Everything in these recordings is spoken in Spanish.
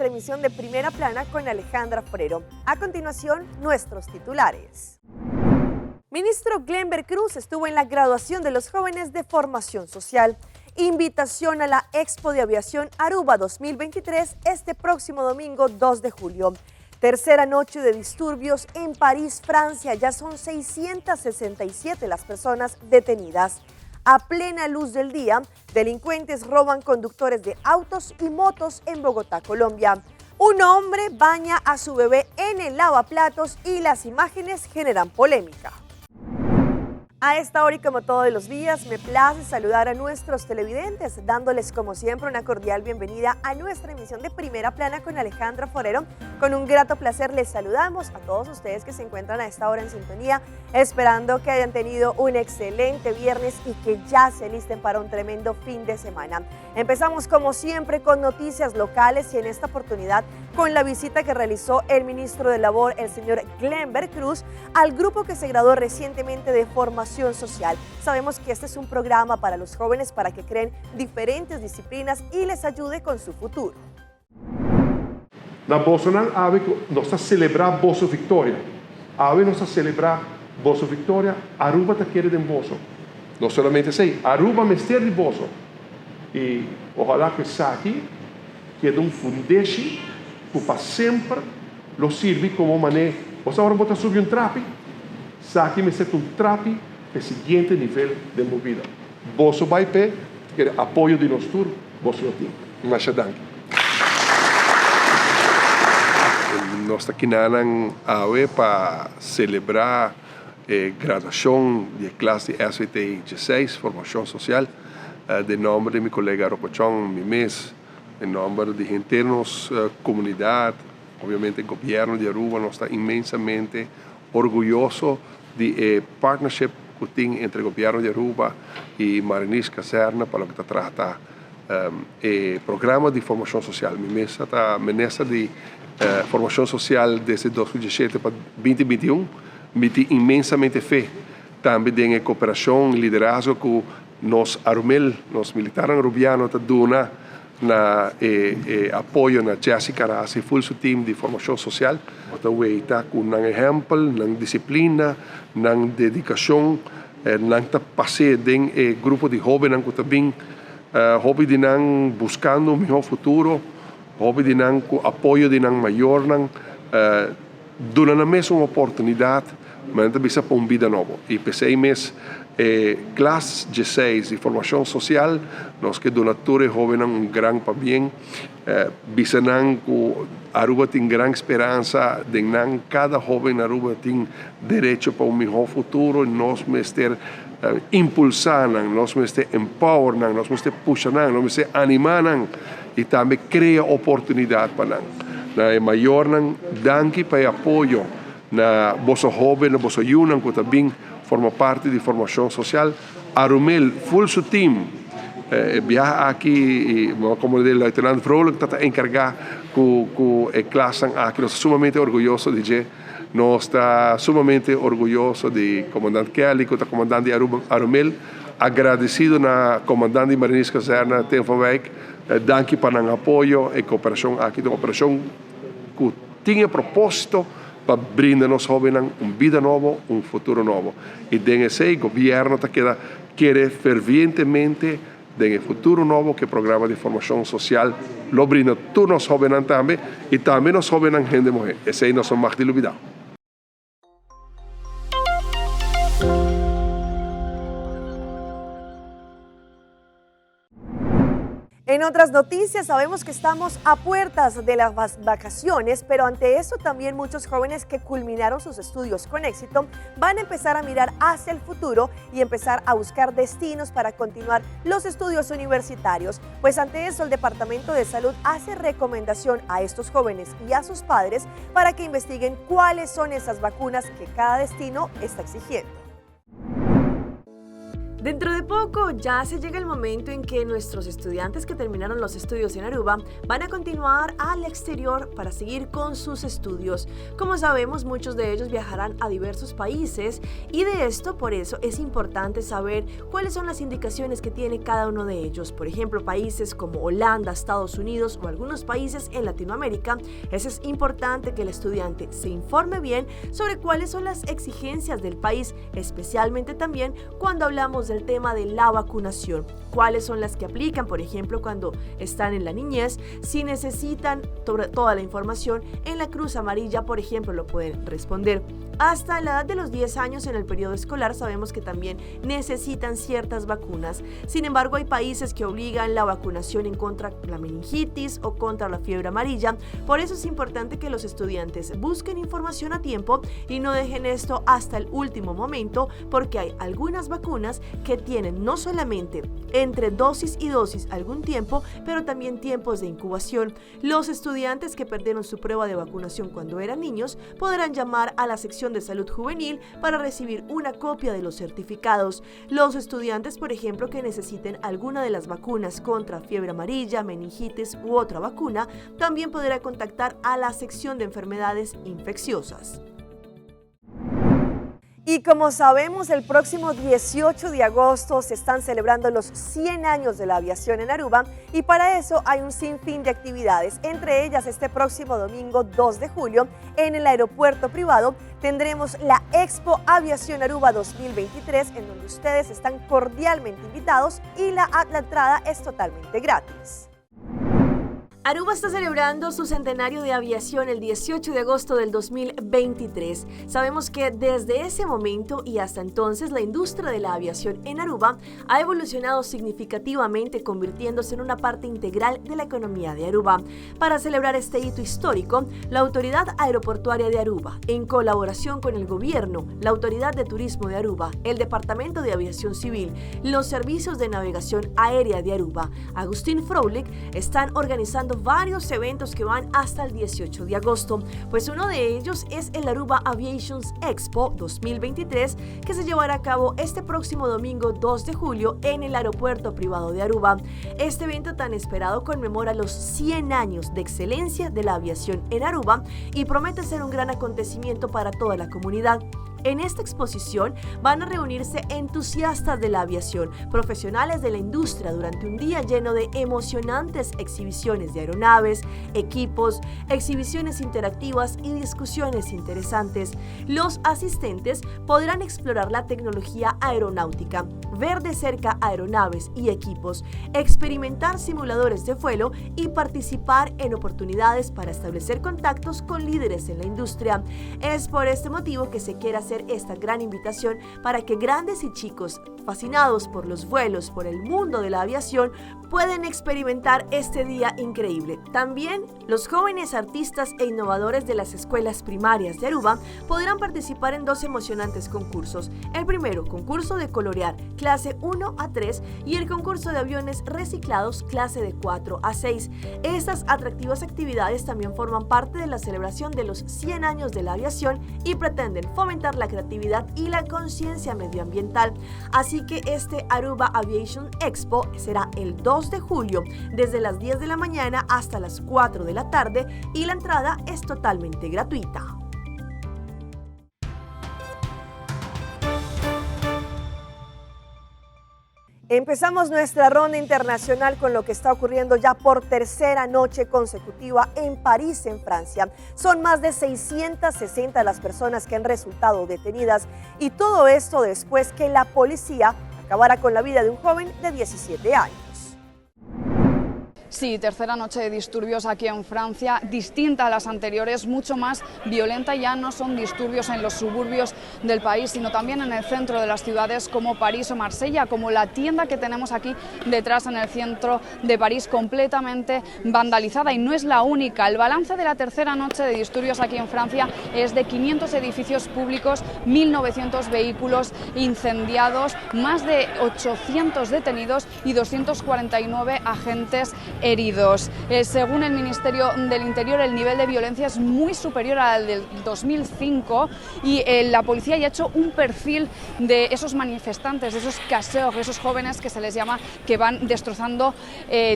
nuestra emisión de Primera Plana con Alejandra Forero. A continuación, nuestros titulares. Ministro Glenber Cruz estuvo en la graduación de los jóvenes de formación social. Invitación a la Expo de Aviación Aruba 2023 este próximo domingo 2 de julio. Tercera noche de disturbios en París, Francia. Ya son 667 las personas detenidas. A plena luz del día, delincuentes roban conductores de autos y motos en Bogotá, Colombia. Un hombre baña a su bebé en el lavaplatos y las imágenes generan polémica. A esta hora y como todos los días, me place saludar a nuestros televidentes, dándoles como siempre una cordial bienvenida a nuestra emisión de Primera Plana con Alejandra Forero. Con un grato placer les saludamos a todos ustedes que se encuentran a esta hora en sintonía, esperando que hayan tenido un excelente viernes y que ya se listen para un tremendo fin de semana. Empezamos como siempre con noticias locales y en esta oportunidad con la visita que realizó el ministro de Labor, el señor Glenber Cruz, al grupo que se graduó recientemente de formación social. Sabemos que este es un programa para los jóvenes para que creen diferentes disciplinas y les ayude con su futuro. Na Bolsonaro ave nós está celebrar Bolsa Vitória. Ave nós está celebrar Bolsa Vitória. Aruba está querendo em bolso. Não somente assim. Aruba mestre de bolso. E ojalá que está aqui quede fundeixe para sempre lo sirve como mané. Você agora bota subir trapi. Está aqui me sete trapi. O seguinte nível de movida. Bolso vai pé, que apoio de nós todos, bolso não tem. Mas nós aqui não ave para celebrar graduação de classe SVT 16, formação social, de nome de meu colega Ropochão Mimes, em nome de internos, comunidade, obviamente o governo de Aruba, nós está imensamente orgulhoso de partnership entre o governo de Aruba e Marinice Caserna para o que trata programa de formação social. Minha mesa de formação social desde 2017 para 2021 me tem imensamente fé. Também tem cooperação e liderazgo com nós Arumel, nós militares arubianos, dona na apoio na Jessica Arasi, full team de formação social. Então, está com um exemplo, uma disciplina, uma dedicação, não passe de grupo de jovens que também hobby de não buscando um melhor futuro, hobby de não apoio de não maior, dando na mesma oportunidade, mas também para uma vida nova. E pensei mesmo classe 16 de formação social, nós que donatores jovens um grande para bem, bisanang que Aruba tem grande esperança de que cada jovem na Aruba tem direito para um melhor futuro, nós mesmos impulsando, nós mesmos empowering, nós mesmos puxando, nós mesmos animando e também criar oportunidade para nós. Na maior danke para apoio na vossa jovem, na vossa união que também forma parte de formação social. Arumel, full team, viaja aqui, como o Lieutenant Vrolijk está encarregado com a classe aqui. Nós estamos sumamente orgulhosos de dizer, nós estamos sumamente orgulhosos de comandante Kelly, que é o comandante de Arumel, agradecido na comandante de Marinice Caserna, Tenfawijk, danke para o apoio e cooperação aqui, uma operação que tinha propósito para brindar aos jovens uma vida nova, um futuro novo. E desse governo quer fervientemente de futuro novo que o programa de formação social lo brinda todos os jovens também e também os jovens gente morrer. Esse aí não são mais de dúvida. En otras noticias, sabemos que estamos a puertas de las vacaciones, pero ante eso también muchos jóvenes que culminaron sus estudios con éxito van a empezar a mirar hacia el futuro y empezar a buscar destinos para continuar los estudios universitarios. Pues ante eso el Departamento de Salud hace recomendación a estos jóvenes y a sus padres para que investiguen cuáles son esas vacunas que cada destino está exigiendo. Dentro de poco ya se llega el momento en que nuestros estudiantes que terminaron los estudios en Aruba van a continuar al exterior para seguir con sus estudios. Como sabemos, muchos de ellos viajarán a diversos países y de esto, por eso, es importante saber cuáles son las indicaciones que tiene cada uno de ellos. Por ejemplo, países como Holanda, Estados Unidos o algunos países en Latinoamérica. Es importante que el estudiante se informe bien sobre cuáles son las exigencias del país, especialmente también cuando hablamos del tema de la vacunación, cuáles son las que aplican, por ejemplo, cuando están en la niñez, si necesitan toda la información en la Cruz Amarilla, por ejemplo, lo pueden responder. Hasta la edad de los 10 años en el periodo escolar sabemos que también necesitan ciertas vacunas. Sin embargo, hay países que obligan la vacunación en contra de la meningitis o contra la fiebre amarilla. Por eso es importante que los estudiantes busquen información a tiempo y no dejen esto hasta el último momento, porque hay algunas vacunas que tienen no solamente entre dosis y dosis algún tiempo, pero también tiempos de incubación. Los estudiantes que perdieron su prueba de vacunación cuando eran niños podrán llamar a la sección de salud juvenil para recibir una copia de los certificados. Los estudiantes, por ejemplo, que necesiten alguna de las vacunas contra fiebre amarilla, meningitis u otra vacuna, también podrá contactar a la sección de enfermedades infecciosas. Y como sabemos, el próximo 18 de agosto se están celebrando los 100 años de la aviación en Aruba y para eso hay un sinfín de actividades. Entre ellas, este próximo domingo 2 de julio, en el aeropuerto privado, tendremos la Expo Aviación Aruba 2023, en donde ustedes están cordialmente invitados y la entrada es totalmente gratis. Aruba está celebrando su centenario de aviación el 18 de agosto del 2023. Sabemos que desde ese momento y hasta entonces la industria de la aviación en Aruba ha evolucionado significativamente, convirtiéndose en una parte integral de la economía de Aruba. Para celebrar este hito histórico, la Autoridad Aeroportuaria de Aruba, en colaboración con el gobierno, la Autoridad de Turismo de Aruba, el Departamento de Aviación Civil, los Servicios de Navegación Aérea de Aruba, Agustín Froelich, están organizando varios eventos que van hasta el 18 de agosto, pues uno de ellos es el Aruba Aviation Expo 2023, que se llevará a cabo este próximo domingo 2 de julio en el aeropuerto privado de Aruba. Este evento tan esperado conmemora los 100 años de excelencia de la aviación en Aruba y promete ser un gran acontecimiento para toda la comunidad. En esta exposición van a reunirse entusiastas de la aviación, profesionales de la industria durante un día lleno de emocionantes exhibiciones de aeronaves, equipos, exhibiciones interactivas y discusiones interesantes. Los asistentes podrán explorar la tecnología aeronáutica, ver de cerca aeronaves y equipos, experimentar simuladores de vuelo y participar en oportunidades para establecer contactos con líderes en la industria. Es por este motivo que se quiere hacer esta gran invitación para que grandes y chicos fascinados por los vuelos, por el mundo de la aviación, pueden experimentar este día increíble. También los jóvenes artistas e innovadores de las escuelas primarias de Aruba podrán participar en 2 emocionantes concursos. El primero, concurso de colorear, clase 1 a 3, y el concurso de aviones reciclados, clase de 4 a 6. Estas atractivas actividades también forman parte de la celebración de los 100 años de la aviación y pretenden fomentar la creatividad y la conciencia medioambiental. Así que este Aruba Aviation Expo será el 2 de julio desde las 10 de la mañana hasta las 4 de la tarde y la entrada es totalmente gratuita. Empezamos nuestra ronda internacional con lo que está ocurriendo ya por tercera noche consecutiva en París, en Francia. Son más de 660 las personas que han resultado detenidas y todo esto después que la policía acabara con la vida de un joven de 17 años. Sí, tercera noche de disturbios aquí en Francia, distinta a las anteriores, mucho más violenta. Ya no son disturbios en los suburbios del país, sino también en el centro de las ciudades como París o Marsella, como la tienda que tenemos aquí detrás en el centro de París, completamente vandalizada, y no es la única. El balance de la tercera noche de disturbios aquí en Francia es de 500 edificios públicos, 1.900 vehículos incendiados, más de 800 detenidos y 249 agentes heridos. Según el Ministerio del Interior, el nivel de violencia es muy superior al del 2005 y la policía ya ha hecho un perfil de esos manifestantes, de esos casseurs, esos jóvenes que se les llama, que van destrozando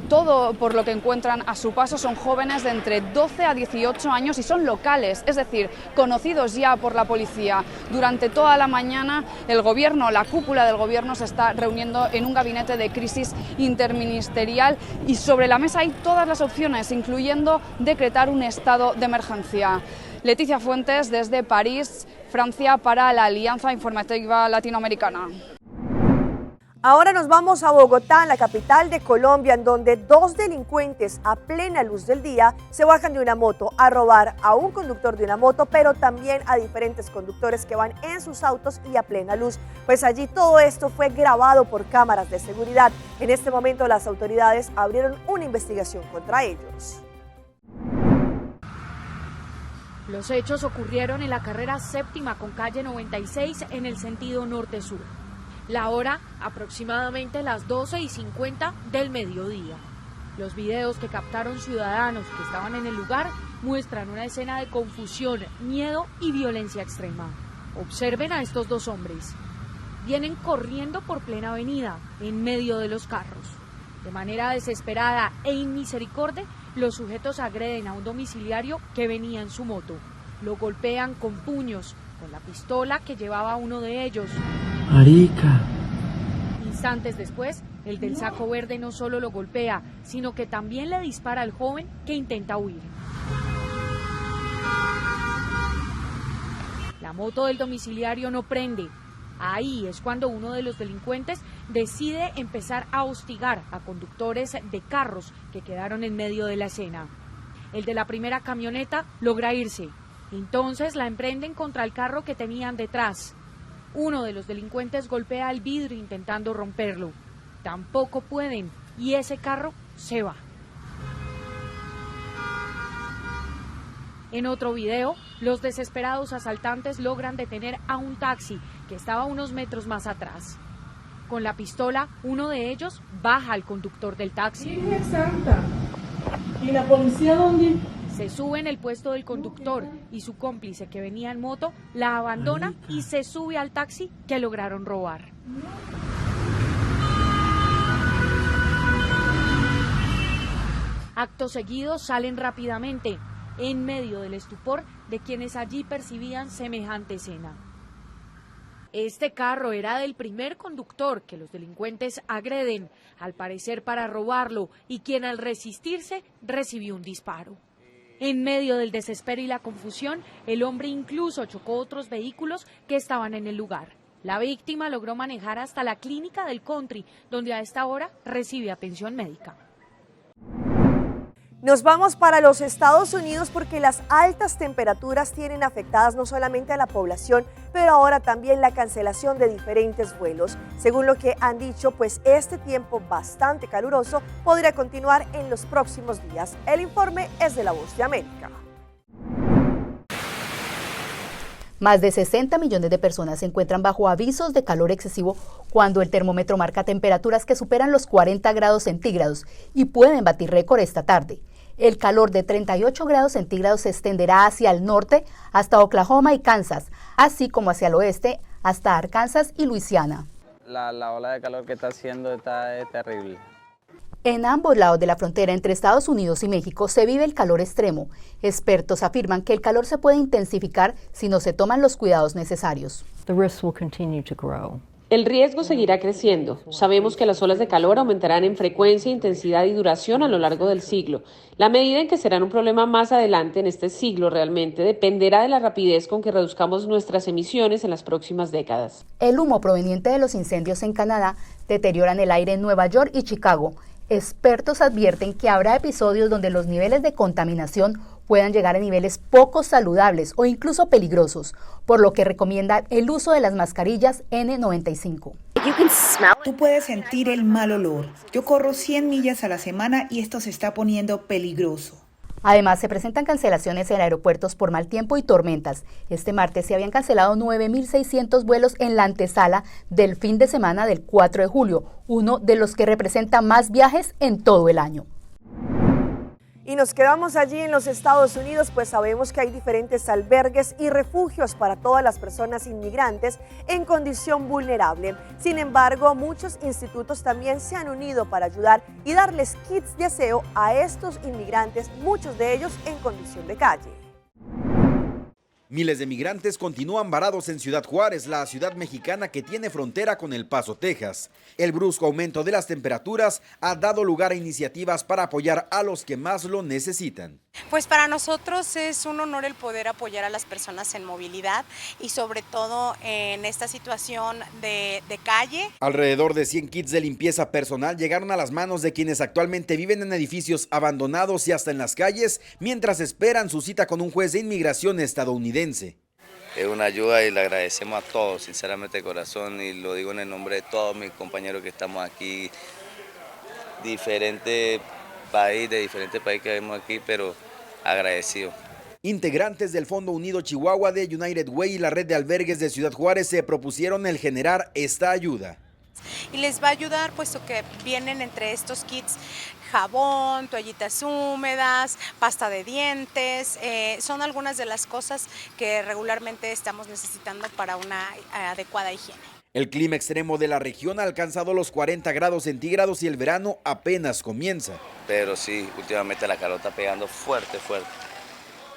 todo por lo que encuentran a su paso. Son jóvenes de entre 12 a 18 años y son locales, es decir, conocidos ya por la policía. Durante toda la mañana el gobierno, la cúpula del gobierno se está reuniendo en un gabinete de crisis interministerial y sobre la mesa hay todas las opciones, incluyendo decretar un estado de emergencia. Leticia Fuentes desde París, Francia, para la Alianza Informativa Latinoamericana. Ahora nos vamos a Bogotá, la capital de Colombia, en donde dos delincuentes a plena luz del día se bajan de una moto a robar a un conductor de una moto, pero también a diferentes conductores que van en sus autos y a plena luz. Pues allí todo esto fue grabado por cámaras de seguridad. En este momento las autoridades abrieron una investigación contra ellos. Los hechos ocurrieron en la carrera séptima con calle 96 en el sentido norte-sur. La hora, aproximadamente las 12:50 del mediodía. Los videos que captaron ciudadanos que estaban en el lugar muestran una escena de confusión, miedo y violencia extrema. Observen a estos dos hombres. Vienen corriendo por plena avenida, en medio de los carros. De manera desesperada e inmisericordia, los sujetos agreden a un domiciliario que venía en su moto. Lo golpean con puños, con la pistola que llevaba uno de ellos. Marica. Instantes después, el del saco verde no solo lo golpea, sino que también le dispara al joven que intenta huir. La moto del domiciliario no prende. Ahí es cuando uno de los delincuentes decide empezar a hostigar a conductores de carros que quedaron en medio de la escena. El de la primera camioneta logra irse. Entonces la emprenden contra el carro que tenían detrás. Uno de los delincuentes golpea el vidrio intentando romperlo. Tampoco pueden y ese carro se va. En otro video, los desesperados asaltantes logran detener a un taxi que estaba unos metros más atrás. Con la pistola, uno de ellos baja al conductor del taxi. Virgen Santa. ¿Y la policía dónde? Se sube en el puesto del conductor y su cómplice que venía en moto la abandona y se sube al taxi que lograron robar. Acto seguido salen rápidamente, en medio del estupor de quienes allí percibían semejante escena. Este carro era del primer conductor que los delincuentes agreden, al parecer para robarlo, y quien al resistirse recibió un disparo. En medio del desespero y la confusión, el hombre incluso chocó otros vehículos que estaban en el lugar. La víctima logró manejar hasta la clínica del Country, donde a esta hora recibe atención médica. Nos vamos para los Estados Unidos porque las altas temperaturas tienen afectadas no solamente a la población, pero ahora también la cancelación de diferentes vuelos. Según lo que han dicho, pues este tiempo bastante caluroso podría continuar en los próximos días. El informe es de La Voz de América. Más de 60 millones de personas se encuentran bajo avisos de calor excesivo cuando el termómetro marca temperaturas que superan los 40 grados centígrados y pueden batir récord esta tarde. El calor de 38 grados centígrados se extenderá hacia el norte hasta Oklahoma y Kansas, así como hacia el oeste hasta Arkansas y Luisiana. La ola de calor que está haciendo está terrible. En ambos lados de la frontera entre Estados Unidos y México se vive el calor extremo. Expertos afirman que el calor se puede intensificar si no se toman los cuidados necesarios. El riesgo seguirá creciendo. Sabemos que las olas de calor aumentarán en frecuencia, intensidad y duración a lo largo del siglo. La medida en que serán un problema más adelante en este siglo realmente dependerá de la rapidez con que reduzcamos nuestras emisiones en las próximas décadas. El humo proveniente de los incendios en Canadá deterioran el aire en Nueva York y Chicago. Expertos advierten que habrá episodios donde los niveles de contaminación puedan llegar a niveles poco saludables o incluso peligrosos, por lo que recomiendan el uso de las mascarillas N95. Tú puedes sentir el mal olor. Yo corro 100 millas a la semana y esto se está poniendo peligroso. Además, se presentan cancelaciones en aeropuertos por mal tiempo y tormentas. Este martes se habían cancelado 9.600 vuelos en la antesala del fin de semana del 4 de julio, uno de los que representa más viajes en todo el año. Y nos quedamos allí en los Estados Unidos, pues sabemos que hay diferentes albergues y refugios para todas las personas inmigrantes en condición vulnerable. Sin embargo, muchos institutos también se han unido para ayudar y darles kits de aseo a estos inmigrantes, muchos de ellos en condición de calle. Miles de migrantes continúan varados en Ciudad Juárez, la ciudad mexicana que tiene frontera con El Paso, Texas. El brusco aumento de las temperaturas ha dado lugar a iniciativas para apoyar a los que más lo necesitan. Pues para nosotros es un honor el poder apoyar a las personas en movilidad y sobre todo en esta situación de calle. Alrededor de 100 kits de limpieza personal llegaron a las manos de quienes actualmente viven en edificios abandonados y hasta en las calles, mientras esperan su cita con un juez de inmigración estadounidense. Es una ayuda y le agradecemos a todos, sinceramente de corazón, y lo digo en el nombre de todos mis compañeros que estamos aquí, de diferentes países que vemos aquí, pero agradecido. Integrantes del Fondo Unido Chihuahua de United Way y la red de albergues de Ciudad Juárez se propusieron el generar esta ayuda. Y les va a ayudar puesto que vienen entre estos kits jabón, toallitas húmedas, pasta de dientes, son algunas de las cosas que regularmente estamos necesitando para una adecuada higiene. El clima extremo de la región ha alcanzado los 40 grados centígrados y el verano apenas comienza. Pero sí, últimamente la calor está pegando fuerte.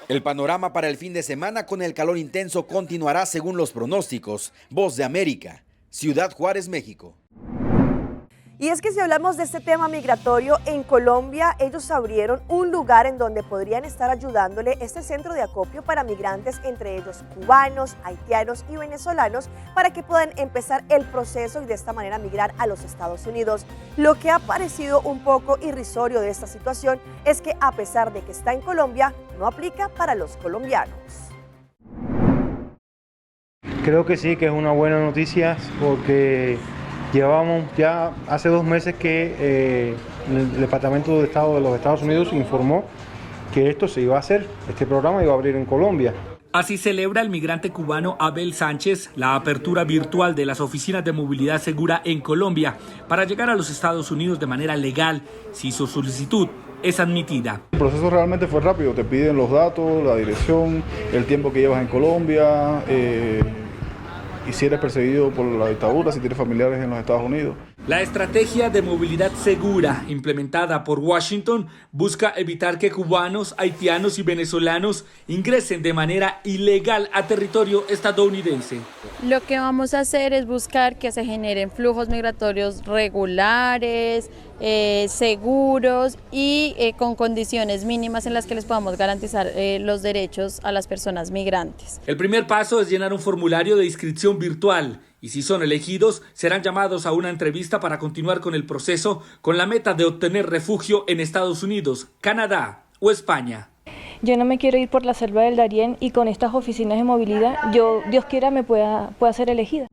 El panorama para el fin de semana con el calor intenso continuará según los pronósticos. Voz de América, Ciudad Juárez, México. Y es que si hablamos de este tema migratorio, en Colombia ellos abrieron un lugar en donde podrían estar ayudándole este centro de acopio para migrantes, entre ellos cubanos, haitianos y venezolanos, para que puedan empezar el proceso y de esta manera migrar a los Estados Unidos. Lo que ha parecido un poco irrisorio de esta situación es que a pesar de que está en Colombia, no aplica para los colombianos. Creo que sí, que es una buena noticia porque llevamos ya hace 2 meses que el Departamento de Estado de los Estados Unidos informó que esto se iba a hacer, este programa iba a abrir en Colombia. Así celebra el migrante cubano Abel Sánchez la apertura virtual de las oficinas de movilidad segura en Colombia para llegar a los Estados Unidos de manera legal si su solicitud es admitida. El proceso realmente fue rápido, te piden los datos, la dirección, el tiempo que llevas en Colombia, y si eres perseguido por la dictadura, si tienes familiares en los Estados Unidos. La estrategia de movilidad segura implementada por Washington busca evitar que cubanos, haitianos y venezolanos ingresen de manera ilegal a territorio estadounidense. Lo que vamos a hacer es buscar que se generen flujos migratorios regulares, seguros y con condiciones mínimas en las que les podamos garantizar los derechos a las personas migrantes. El primer paso es llenar un formulario de inscripción virtual y si son elegidos serán llamados a una entrevista para continuar con el proceso con la meta de obtener refugio en Estados Unidos, Canadá o España. Yo no me quiero ir por la selva del Darién y con estas oficinas de movilidad, Dios quiera, me pueda ser elegida.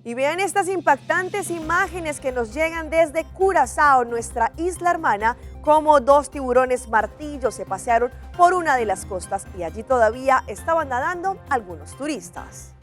Y vean estas impactantes imágenes que nos llegan desde Curazao, nuestra isla hermana, como 2 tiburones martillo se pasearon por una de las costas y allí todavía estaban nadando algunos turistas.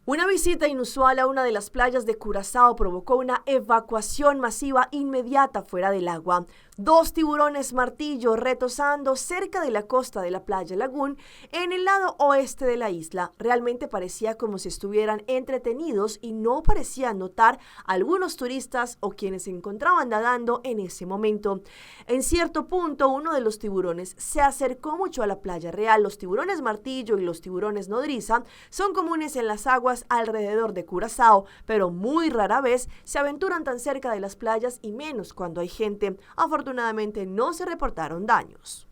Una visita inusual a una de las playas de Curazao provocó una evacuación masiva inmediata fuera del agua. 2 tiburones martillo retosando cerca de la costa de la playa Lagún en el lado oeste de la isla. Realmente parecía como si estuvieran entretenidos y no parecían notar a algunos turistas o quienes se encontraban nadando en ese momento. En cierto punto, uno de los tiburones se acercó mucho a la playa real. Los tiburones martillo y los tiburones nodriza son comunes en las aguas alrededor de Curazao, pero muy rara vez se aventuran tan cerca de las playas y menos cuando hay gente. Afortunadamente no se reportaron daños.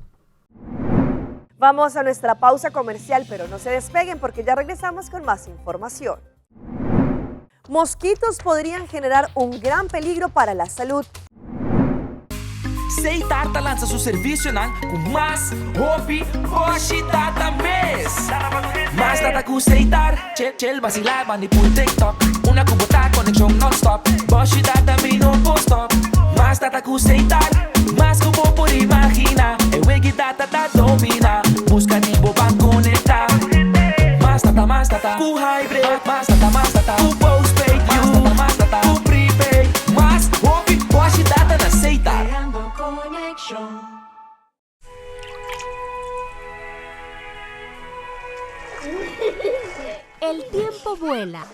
Vamos a nuestra pausa comercial, pero no se despeguen porque ya regresamos con más información. Mosquitos podrían generar un gran peligro para la salud. Seitarta lança seu serviço com mais hobby, hoje data mês. Mais data com Seitar, chill vacilar, bandi por TikTok. Una cubota, conexão non-stop. Hoje data me no post-stop. Mais data com Seitar, mais que vou por imaginar. É wiki data da domina, busca tipo pra conectar. Mais data, com hybrid. Mais data, com postpaid. Mais data, com prepaid. Mais hobby, hoje data na Seitar. El tiempo vuela.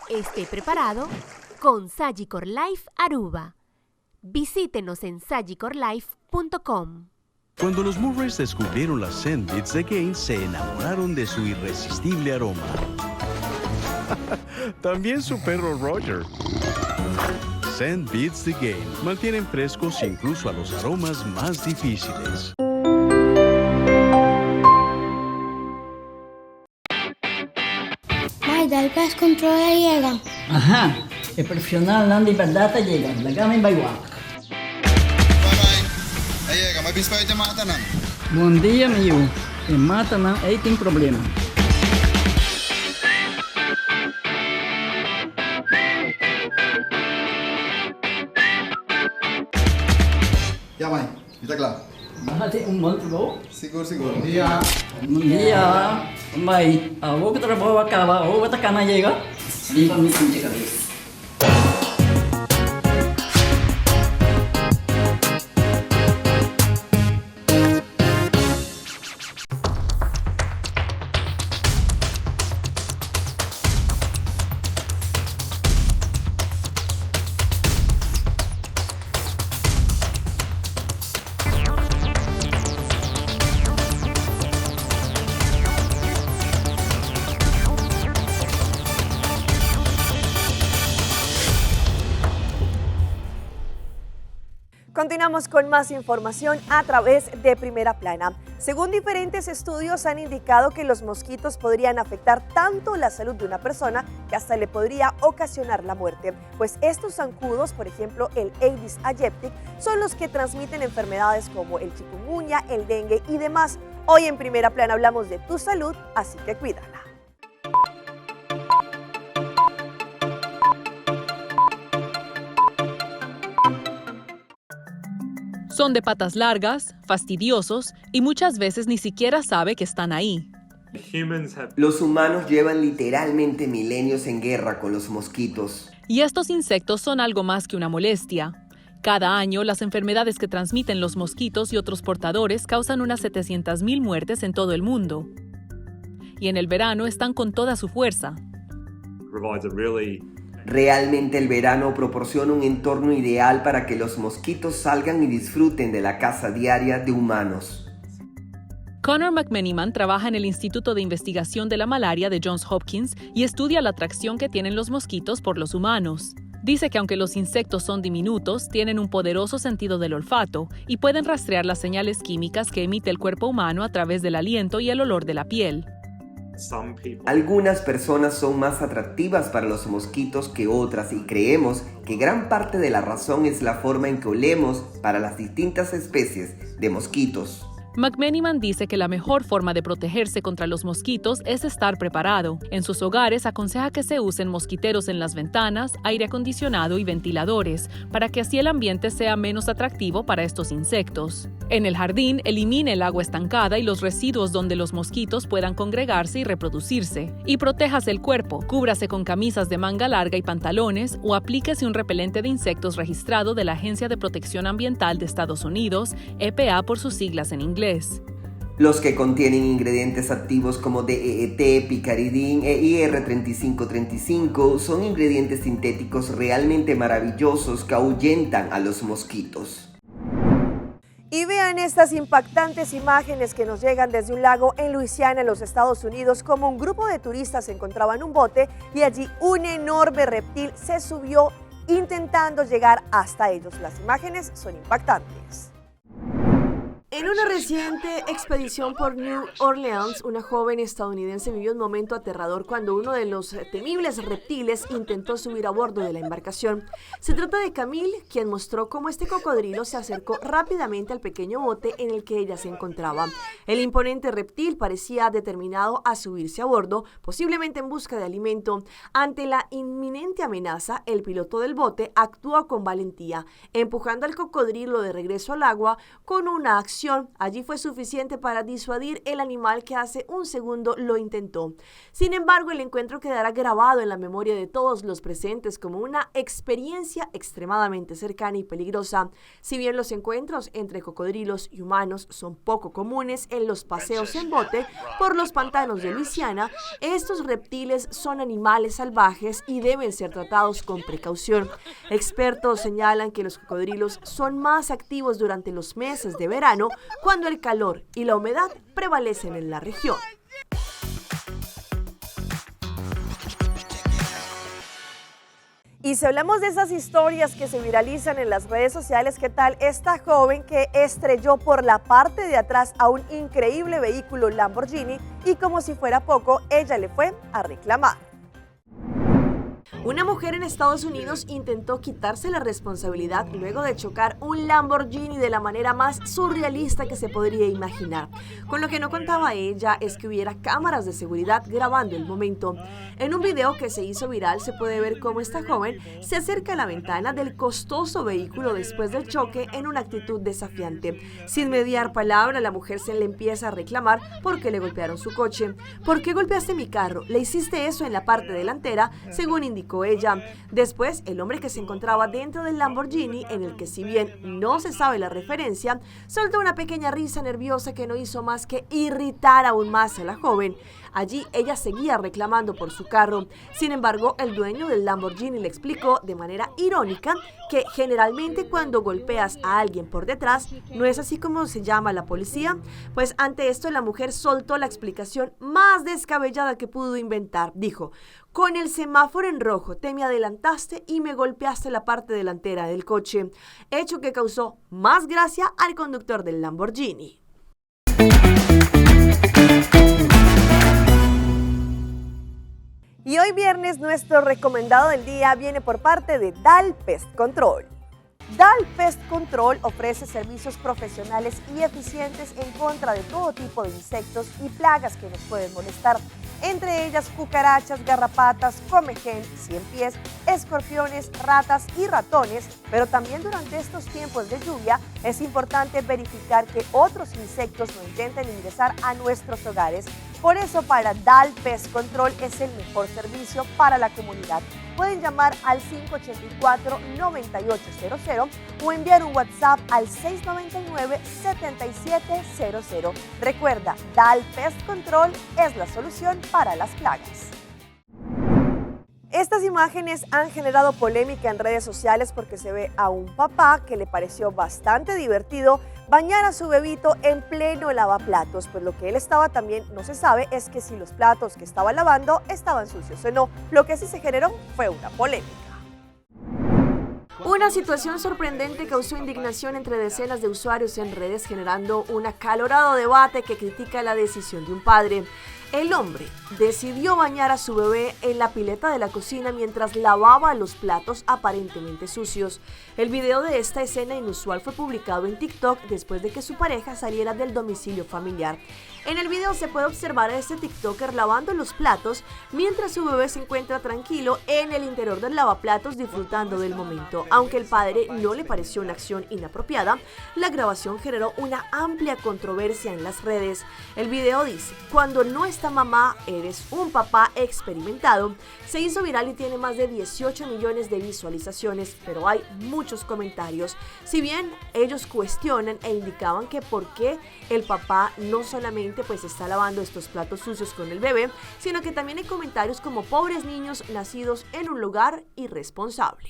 Esté preparado con Sagicor Life Aruba. Visítenos en sagicorlife.com. Cuando los Murrays descubrieron las Scent Beats The Game, se enamoraron de su irresistible aroma. También su perro Roger. Scent Beats The Game mantienen frescos incluso a los aromas más difíciles. Dal pest control llega. Ajá, el professional non di perdata llega, la gamma by walk. Bye-bye. Llega, may bispa ito mata na. Bom dia, meu. E mata na, aí tem problema. Ya, mãe. Está claro. Mahati un monte bo. Seguro. Bom dia. Bom dia. Bye. Vou que trabalho acaba, vou botar cana llega. Limpa mi pinche cabeza. Continuamos con más información a través de Primera Plana. Según diferentes estudios han indicado que los mosquitos podrían afectar tanto la salud de una persona que hasta le podría ocasionar la muerte. Pues estos zancudos, por ejemplo el Aedes aegypti, son los que transmiten enfermedades como el chikungunya, el dengue y demás. Hoy en Primera Plana hablamos de tu salud, así que cuídala. Son de patas largas, fastidiosos y muchas veces ni siquiera sabe que están ahí. Los humanos llevan literalmente milenios en guerra con los mosquitos. Y estos insectos son algo más que una molestia. Cada año, las enfermedades que transmiten los mosquitos y otros portadores causan unas 700,000 muertes en todo el mundo. Y en el verano están con toda su fuerza. Realmente el verano proporciona un entorno ideal para que los mosquitos salgan y disfruten de la caza diaria de humanos. Connor McMeniman trabaja en el Instituto de Investigación de la Malaria de Johns Hopkins y estudia la atracción que tienen los mosquitos por los humanos. Dice que aunque los insectos son diminutos, tienen un poderoso sentido del olfato y pueden rastrear las señales químicas que emite el cuerpo humano a través del aliento y el olor de la piel. Algunas personas son más atractivas para los mosquitos que otras y creemos que gran parte de la razón es la forma en que olemos para las distintas especies de mosquitos. McMeniman dice que la mejor forma de protegerse contra los mosquitos es estar preparado. En sus hogares aconseja que se usen mosquiteros en las ventanas, aire acondicionado y ventiladores, para que así el ambiente sea menos atractivo para estos insectos. En el jardín, elimine el agua estancada y los residuos donde los mosquitos puedan congregarse y reproducirse. Y protéjase el cuerpo, cúbrase con camisas de manga larga y pantalones o aplíquese un repelente de insectos registrado de la Agencia de Protección Ambiental de Estados Unidos, EPA por sus siglas en inglés. Los que contienen ingredientes activos como DEET, picaridin e IR3535 son ingredientes sintéticos realmente maravillosos que ahuyentan a los mosquitos. Y vean estas impactantes imágenes que nos llegan desde un lago en Luisiana, en los Estados Unidos, como un grupo de turistas se encontraba en un bote y allí un enorme reptil se subió intentando llegar hasta ellos. Las imágenes son impactantes. En una reciente expedición por New Orleans, una joven estadounidense vivió un momento aterrador cuando uno de los temibles reptiles intentó subir a bordo de la embarcación. Se trata de Camille, quien mostró cómo este cocodrilo se acercó rápidamente al pequeño bote en el que ella se encontraba. El imponente reptil parecía determinado a subirse a bordo, posiblemente en busca de alimento. Ante la inminente amenaza, el piloto del bote actuó con valentía, empujando al cocodrilo de regreso al agua con una acción precaución. Allí fue suficiente para disuadir el animal que hace un segundo lo intentó. Sin embargo, el encuentro quedará grabado en la memoria de todos los presentes como una experiencia extremadamente cercana y peligrosa. Si bien los encuentros entre cocodrilos y humanos son poco comunes en los paseos en bote por los pantanos de Luisiana, estos reptiles son animales salvajes y deben ser tratados con precaución. Expertos señalan que los cocodrilos son más activos durante los meses de verano, cuando el calor y la humedad prevalecen en la región. Y si hablamos de esas historias que se viralizan en las redes sociales, ¿qué tal esta joven que estrelló por la parte de atrás a un increíble vehículo Lamborghini y como si fuera poco, ella le fue a reclamar? Una mujer en Estados Unidos intentó quitarse la responsabilidad luego de chocar un Lamborghini de la manera más surrealista que se podría imaginar. Con lo que no contaba ella es que hubiera cámaras de seguridad grabando el momento. En un video que se hizo viral se puede ver cómo esta joven se acerca a la ventana del costoso vehículo después del choque en una actitud desafiante. Sin mediar palabra, la mujer se le empieza a reclamar porque le golpearon su coche. ¿Por qué golpeaste mi carro? ¿Le hiciste eso en la parte delantera?, según indicó ella. Después, el hombre que se encontraba dentro del Lamborghini, en el que si bien no se sabe la referencia, soltó una pequeña risa nerviosa que no hizo más que irritar aún más a la joven. Allí ella seguía reclamando por su carro. Sin embargo, el dueño del Lamborghini le explicó de manera irónica que generalmente cuando golpeas a alguien por detrás, ¿no es así como se llama la policía? Pues ante esto la mujer soltó la explicación más descabellada que pudo inventar. Dijo: con el semáforo en rojo te me adelantaste y me golpeaste la parte delantera del coche, hecho que causó más gracia al conductor del Lamborghini. Y hoy viernes nuestro recomendado del día viene por parte de DAL Pest Control. DAL Pest Control ofrece servicios profesionales y eficientes en contra de todo tipo de insectos y plagas que nos pueden molestar, entre ellas cucarachas, garrapatas, comején, ciempiés, escorpiones, ratas y ratones, pero también durante estos tiempos de lluvia es importante verificar que otros insectos no intenten ingresar a nuestros hogares. Por eso, para DAL Pest Control es el mejor servicio para la comunidad. Pueden llamar al 584-9800 o enviar un WhatsApp al 699-7700. Recuerda, DAL Pest Control es la solución para las plagas. Estas imágenes han generado polémica en redes sociales porque se ve a un papá que le pareció bastante divertido bañar a su bebito en pleno lavaplatos, pues lo que él estaba también no se sabe es que si los platos que estaba lavando estaban sucios o no. Lo que sí se generó fue una polémica. Una situación sorprendente causó indignación entre decenas de usuarios en redes, generando un acalorado debate que critica la decisión de un padre. El hombre decidió bañar a su bebé en la pileta de la cocina mientras lavaba los platos aparentemente sucios. El video de esta escena inusual fue publicado en TikTok después de que su pareja saliera del domicilio familiar. En el video se puede observar a este TikToker lavando los platos mientras su bebé se encuentra tranquilo en el interior del lavaplatos disfrutando del momento. Aunque el padre no le pareció una acción inapropiada, la grabación generó una amplia controversia en las redes. El video dice: cuando no está mamá, eres un papá experimentado. Se hizo viral y tiene más de 18 millones de visualizaciones, pero hay muchos comentarios. Si bien ellos cuestionan e indicaban que por qué el papá no solamente está lavando estos platos sucios con el bebé, sino que también hay comentarios como: pobres niños nacidos en un lugar irresponsable.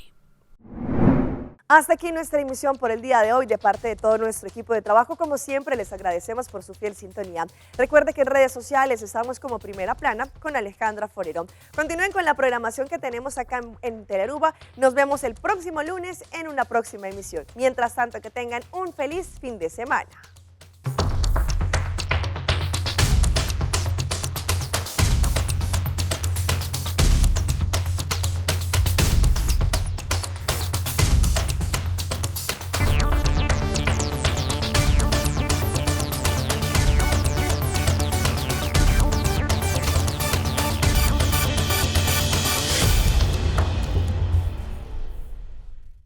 Hasta aquí nuestra emisión por el día de hoy. De parte de todo nuestro equipo de trabajo, como siempre, les agradecemos por su fiel sintonía. Recuerde que en redes sociales estamos como Primera Plana con Alejandra Forero. Continúen con la programación que tenemos acá en Telearuba. Nos vemos el próximo lunes en una próxima emisión. Mientras tanto, que tengan un feliz fin de semana.